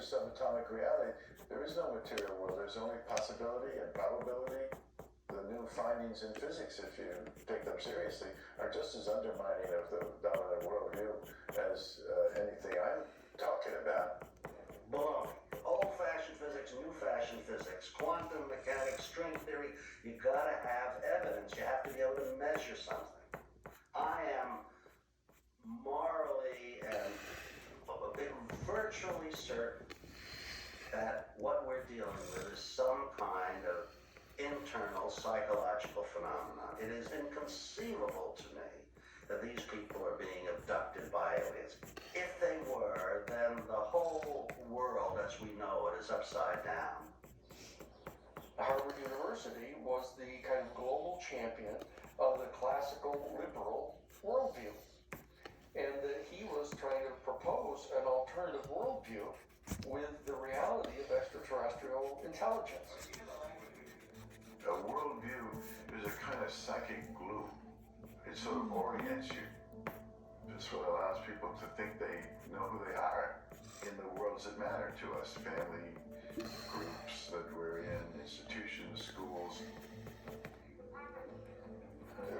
culture subatomic reality, there is no material world. There's only possibility and probability. The new findings in physics, if you take them seriously, are just as undermining of the dominant worldview as anything I'm talking about. Baloney. Old-fashioned physics, new-fashioned physics, quantum mechanics, string theory. You gotta have evidence. You have to be able to measure something. I am morally and virtually certain that what we're dealing with is some kind of internal psychological phenomenon. It is inconceivable to me that these people are being abducted by aliens. If they were, then the whole world as we know it is upside down. Harvard University was the kind of global champion of the classical liberal worldview. And that he was trying to propose an alternative worldview with the reality of extraterrestrial intelligence. A worldview is a kind of psychic glue. It sort of orients you. It's what allows people to think they know who they are in the worlds that matter to us, family groups that we're in, institutions, schools.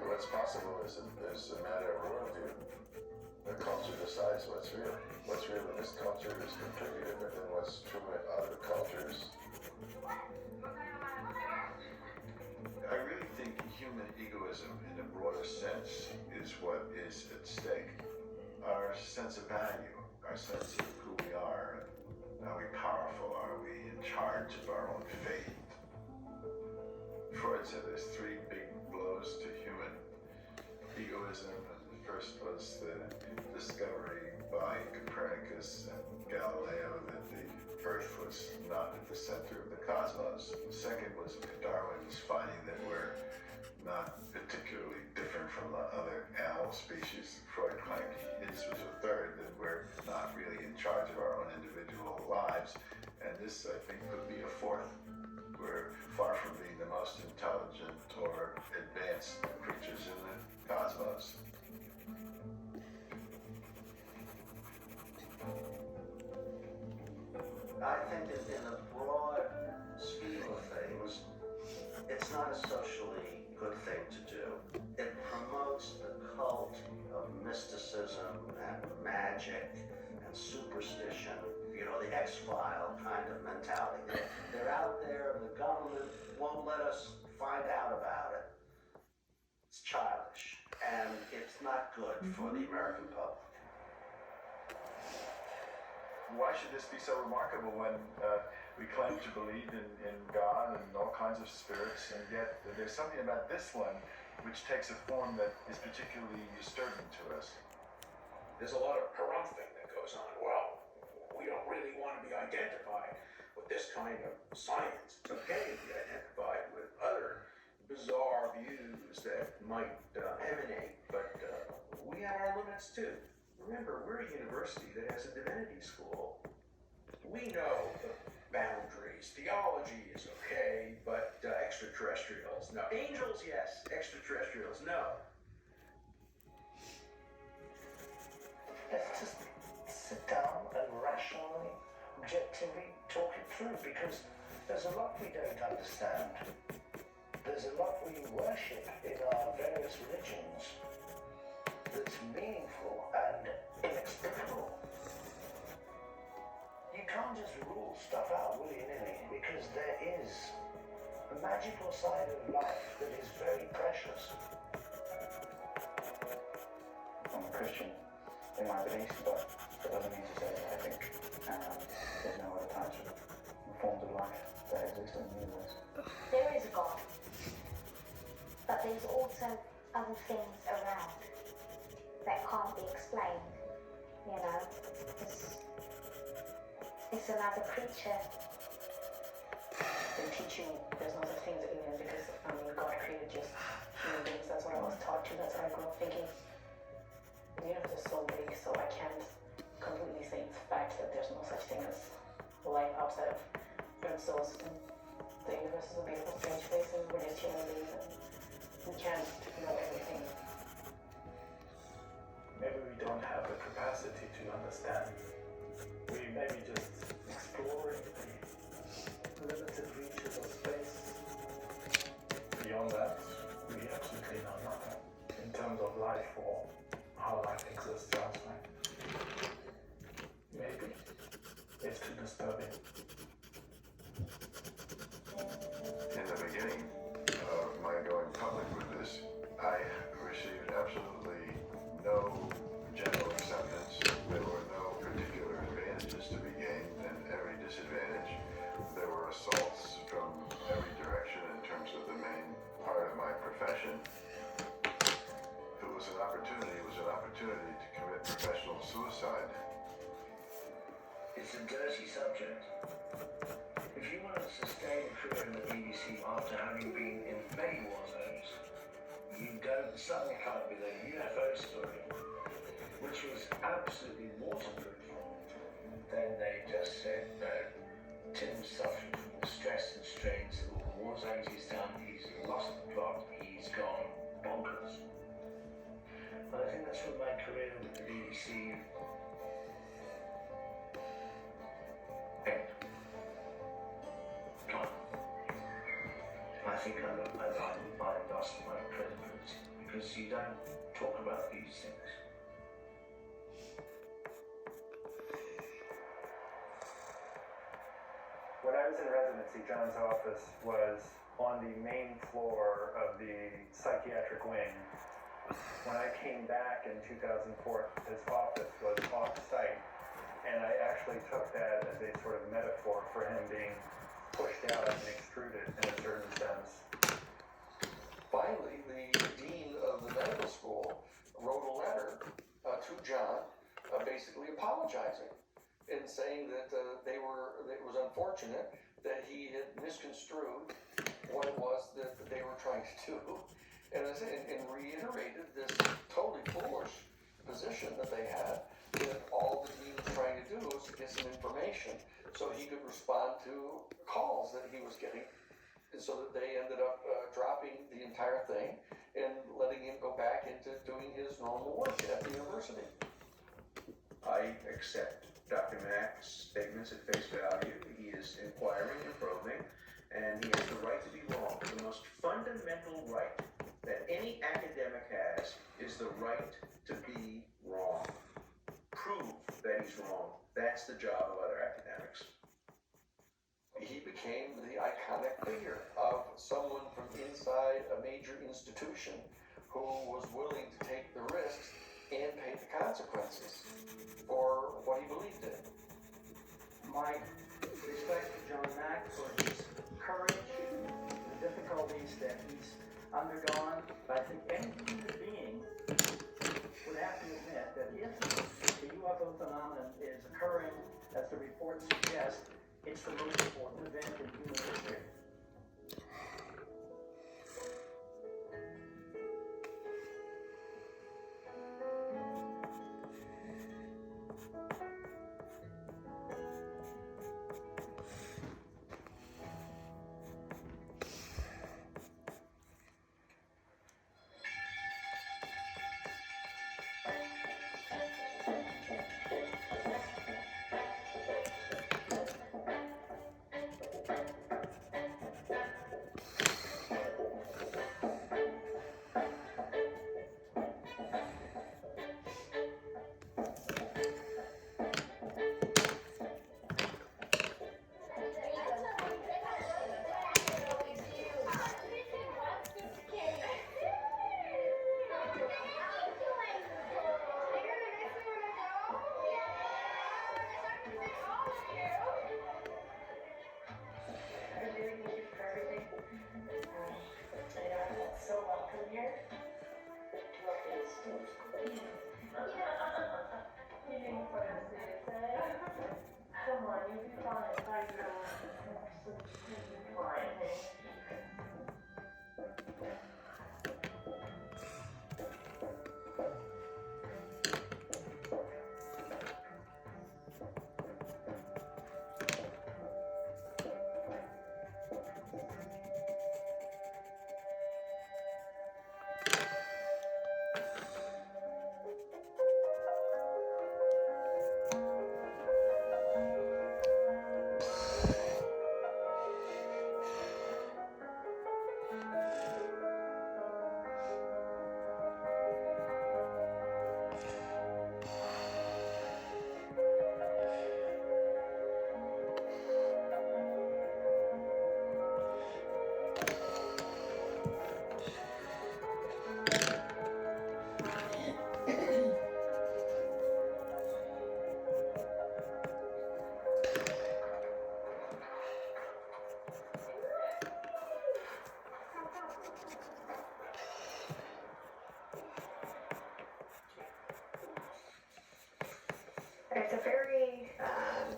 What's possible is a matter of worldview. The culture decides what's real. What's real in this culture is completely different than what's true in other cultures. I really think human egoism in a broader sense is what is at stake. Our sense of value, our sense of who we are, are we powerful, are we in charge of our own fate? Freud said there's three big blows to human egoism. The first was the discovery by Copernicus and Galileo that the Earth was not at the center of the cosmos. The second was Darwin's finding that we're not particularly different from the other animal species. Freud claimed his was a third, that we're not really in charge of our own individual lives. And this, I think, could be a fourth. We're far from being the most intelligent or advanced creatures in the cosmos. I think that in a broad scheme of things, it's not a socially good thing to do. It promotes the cult of mysticism and magic and superstition, you know, the X-File kind of mentality. They're out there, the government won't let us find out about it. It's childish, and it's not good for the American public. Why should this be so remarkable when we claim to believe in God and all kinds of spirits, and yet there's something about this one which takes a form that is particularly disturbing to us? There's a lot of harumphing that goes on. Well, we don't really want to be identified with this kind of science. It's okay to be identified with other bizarre views that might emanate, but we have our limits too. Remember, we're a university that has a divinity school. We know the boundaries. Theology is okay, but extraterrestrials, no. Angels, yes. Extraterrestrials, no. Let's just sit down and rationally, objectively talk it through, because there's a lot we don't understand. There's a lot we worship in our various religions that's meaningful and inexplicable. You can't just rule stuff out willy-nilly, because there is a magical side of life that is very precious. I'm a Christian in my beliefs, but that doesn't mean to say that I think there's no other types of forms of life that exist in the universe. There is a God, but there's also other things around that can't be explained, you know. It's another creature. They teach you there's no such thing as aliens because, God created just human beings. That's what I was taught to. That's what I grew up thinking. The universe is so big, so I can't completely say it's fact that there's no such thing as life outside of Earth's solar system. The universe is a beautiful, strange place, and we're just human beings, and we can't know everything. Maybe we don't have the capacity to understand. We maybe just explore study? In the beginning of my going public with this, I received absolutely no general acceptance. There were no particular advantages to be gained and every disadvantage. There were assaults from every direction in terms of the main part of my profession. If it was an opportunity, it was an opportunity to commit professional suicide. It's a dirty subject. If you want to sustain a career in the BBC after having been in many war zones, you don't suddenly come up with a UFO story, which was absolutely waterproof. Then they just said, no, Tim's suffering from the stress and strains of all the war zones he's done, he's lost the plot, he's gone bonkers. And I think that's when my career with the BBC ended. I think I lost my credibility because you don't talk about these things. When I was in residency, John's office was on the main floor of the psychiatric wing. When I came back in 2004, his office was off-site, and I actually took that as a sort of metaphor for him being pushed out and extruded in a certain sense. Finally, the dean of the medical school wrote a letter to John, basically apologizing and saying that it was unfortunate that he had misconstrued what it was that they were trying to do, and reiterated this totally foolish position that they had, that all the dean was trying to do was to get some information so he could respond to calls that he was getting, and so that they ended up dropping the entire thing and letting him go back into doing his normal work at the university. I accept Dr. Mack's statements at face value. He is inquiring and probing, and he has the right to be wrong. The most fundamental right that any academic has is the right to be wrong. Prove that he's wrong. That's the job of other academics. He became the iconic figure of someone from inside a major institution who was willing to take the risks and pay the consequences for what he believed in. My respect to John Mack for his courage, the difficulties that he's undergone. I think any human being would have to admit that if the UFO phenomenon is occurring, as the reports suggest, it's the most important event in human history. it's a very